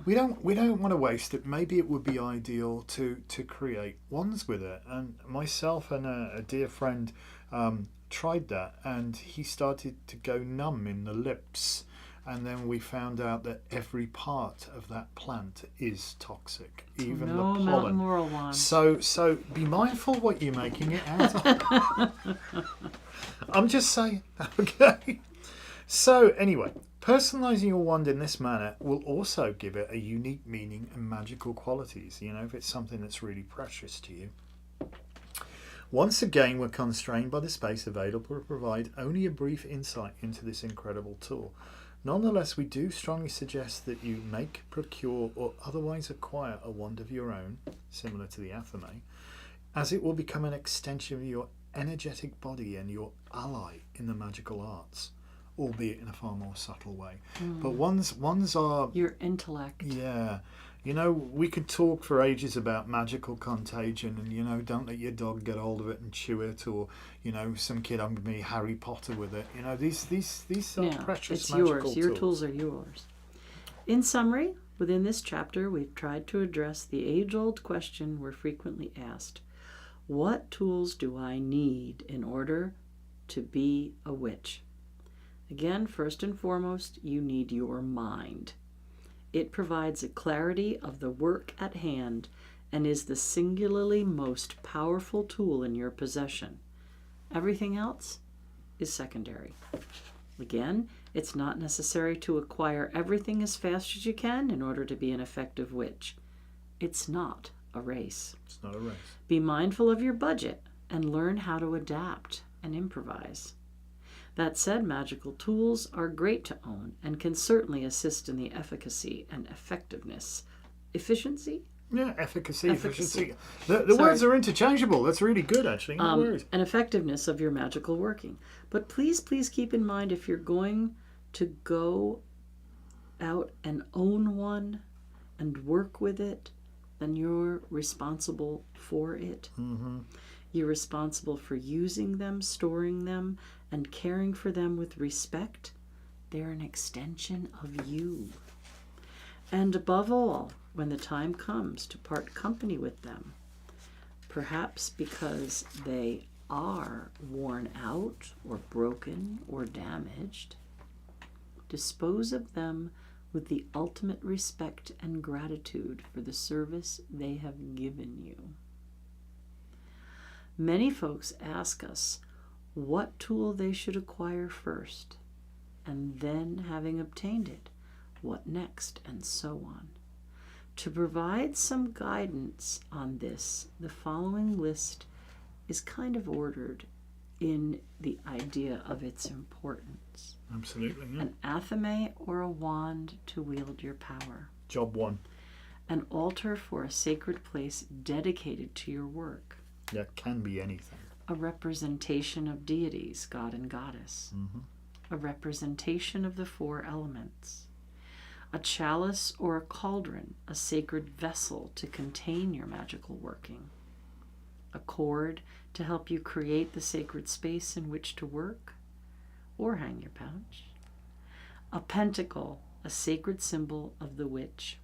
We don't want to waste it. Maybe it would be ideal to create wands with it. And myself and a dear friend tried that, and he started to go numb in the lips. And then we found out that every part of that plant is toxic, even
no
the
mountain
pollen.
laurel wand.
So be mindful what you're making it out of. I'm just saying. Okay. So anyway, personalizing your wand in this manner will also give it a unique meaning and magical qualities. You know, if it's something that's really precious to you. Once again, we're constrained by the space available to provide only a brief insight into this incredible tool. Nonetheless, we do strongly suggest that you make, procure, or otherwise acquire a wand of your own, similar to the athame, as it will become an extension of your energetic body and your ally in the magical arts, albeit in a far more subtle way. But ones are...
Your intellect.
Yeah. You know, we could talk for ages about magical contagion and, you know, don't let your dog get hold of it and chew it, or, you know, some kid I'm going to be Harry Potter with it. You know, these are precious
it's
magical
yours.
tools.
Your tools are yours. In summary, within this chapter, we've tried to address the age-old question we're frequently asked. What tools do I need in order to be a witch? Again, first and foremost, you need your mind. It provides a clarity of the work at hand and is the singularly most powerful tool in your possession. Everything else is secondary. Again, it's not necessary to acquire everything as fast as you can in order to be an effective witch. It's not a race.
It's not a race.
Be mindful of your budget and learn how to adapt and improvise. That said, magical tools are great to own and can certainly assist in the efficacy and effectiveness. Efficiency?
Yeah, efficacy. The words are interchangeable. That's really good, actually. No worries.
And effectiveness of your magical working. But please keep in mind, if you're going to go out and own one and work with it, then you're responsible for it.
Mm-hmm.
You're responsible for using them, storing them, and caring for them with respect. They're an extension of you. And above all, when the time comes to part company with them, perhaps because they are worn out or broken or damaged, dispose of them with the ultimate respect and gratitude for the service they have given you. Many folks ask us what tool they should acquire first, and then, having obtained it, what next, and so on. To provide some guidance on this, the following list is kind of ordered in the idea of its importance.
Absolutely, yeah.
An athame or a wand to wield your power.
Job 1.
An altar for a sacred place dedicated to your work.
That can be anything.
A representation of deities, God and Goddess.
Mm-hmm.
A representation of the 4 elements. A chalice or a cauldron, a sacred vessel to contain your magical working. A cord to help you create the sacred space in which to work or hang your pouch. A pentacle, a sacred symbol of the witch.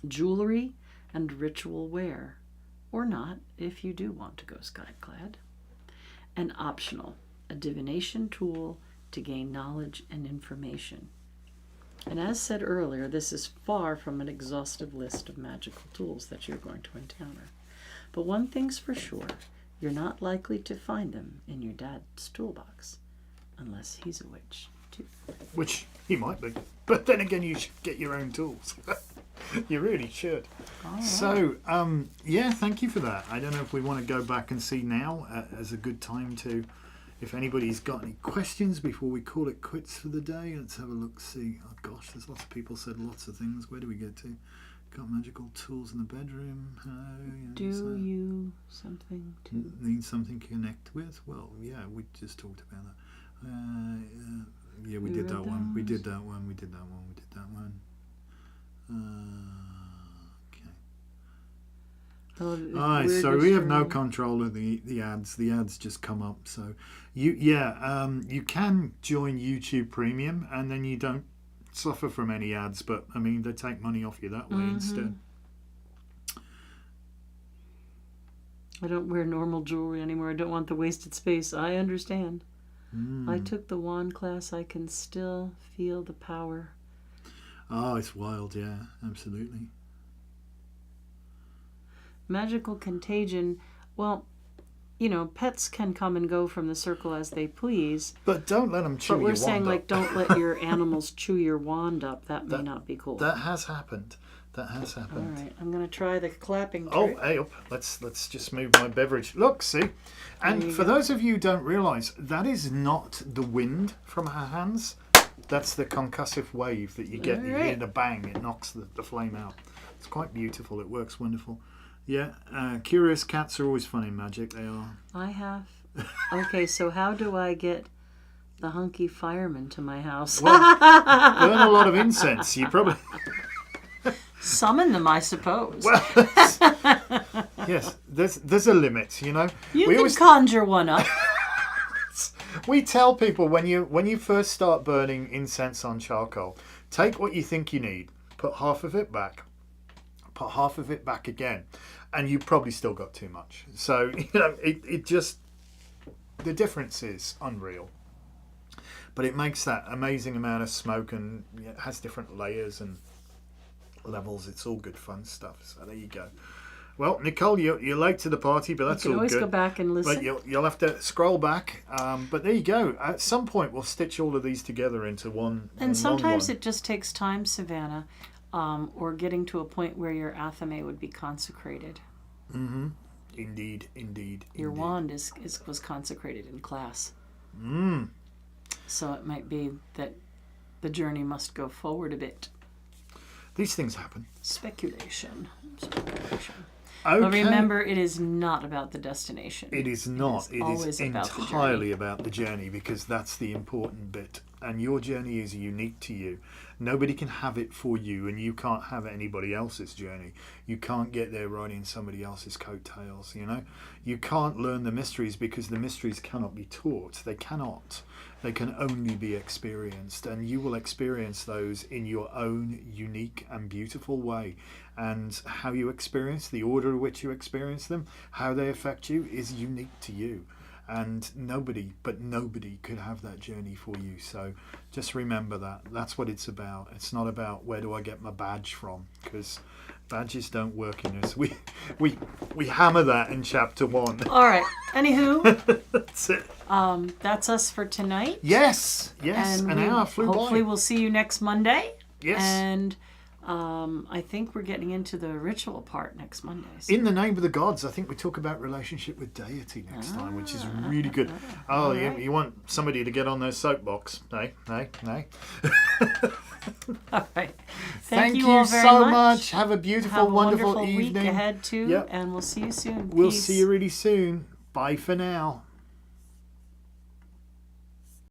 Jewelry and ritual wear, or not if you do want to go sky-clad. And optional, a divination tool to gain knowledge and information. And as said earlier, this is far from an exhaustive list of magical tools that you're going to encounter. But one thing's for sure, you're not likely to find them in your dad's toolbox, unless he's a witch, too.
Which he might be. But then again, you should get your own tools. You really should.
Right.
So, yeah, thank you for that. I don't know if we want to go back and see now as a good time to, if anybody's got any questions before we call it quits for the day. Let's have a look, see. Oh gosh, there's lots of people said lots of things. Where do we get to? Got magical tools in the bedroom.
Do you something to...
Need something to connect with? Well, yeah, we just talked about that. Yeah, we did that one. We did that one. Okay. Alright, so we have no control of the ads. The ads just come up. So you can join YouTube Premium and then you don't suffer from any ads, but I mean they take money off you that way instead.
I don't wear normal jewelry anymore. I don't want the wasted space. I understand. I took the wand class. I can still feel the power.
Oh, it's wild, yeah, absolutely.
Magical contagion. Well, you know, pets can come and go from the circle as they please.
But don't let them chew your
But
wand
we're saying,
up.
like, don't let your animals chew your wand up. That may not be cool.
That has happened. That has happened.
All right, I'm going to try the clapping
Oh,
trick.
hey up. Let's just move my beverage. Look, see? And for those of you who don't realise, that is not the wind from her hands. That's the concussive wave that you get.
All
You
right.
hear the bang. It knocks the flame out. It's quite beautiful. It works wonderful. Yeah, curious cats are always fun in magic. They are.
I have. Okay, so how do I get the hunky fireman to my house?
Well, burn a lot of incense. You probably...
Summon them, I suppose.
Well, yes, there's a limit, you know.
You can conjure one up.
We tell people when you first start burning incense on charcoal, take what you think you need, put half of it back, put half of it back again, and you probably still got too much. So, you know, it just, the difference is unreal. But it makes that amazing amount of smoke, and it has different layers and levels. It's all good fun stuff. So there you go. Well, Nicole, you're late to the party, but that's all good.
You can always go back and listen.
But you'll have to scroll back. But there you go. At some point, we'll stitch all of these together into one.
And sometimes it just takes time, Savannah, or getting to a point where your athame would be consecrated.
Mm-hmm. Indeed.
Your wand was consecrated in class. So it might be that the journey must go forward a bit.
These things happen.
Speculation.
Okay.
But remember, it is not about the destination.
It is not. It is entirely about the journey, because that's the important bit. And your journey is unique to you. Nobody can have it for you, and you can't have anybody else's journey. You can't get there riding somebody else's coattails, you know. You can't learn the mysteries, because the mysteries cannot be taught. They cannot. They can only be experienced, and you will experience those in your own unique and beautiful way. And how you experience, the order in which you experience them, how they affect you, is unique to you. And nobody could have that journey for you. So just remember that. That's what it's about. It's not about where do I get my badge from, because badges don't work in this. We hammer that in chapter 1.
All right. Anywho,
that's it.
That's us for tonight.
Yes.
And
an hour flew by.
Hopefully we'll see you next Monday.
Yes.
And I think we're getting into the ritual part next Monday. So.
In the name of the gods, I think we talk about relationship with deity next time, which is really good. Oh,
right.
You want somebody to get on their soapbox? Hey.
All right.
Thank
you
you
all very
so
much.
much. Have a beautiful,
Have a
wonderful
wonderful
evening.
week ahead too.
Yep.
And we'll see you soon.
We'll
Peace.
see you really soon. Bye for now.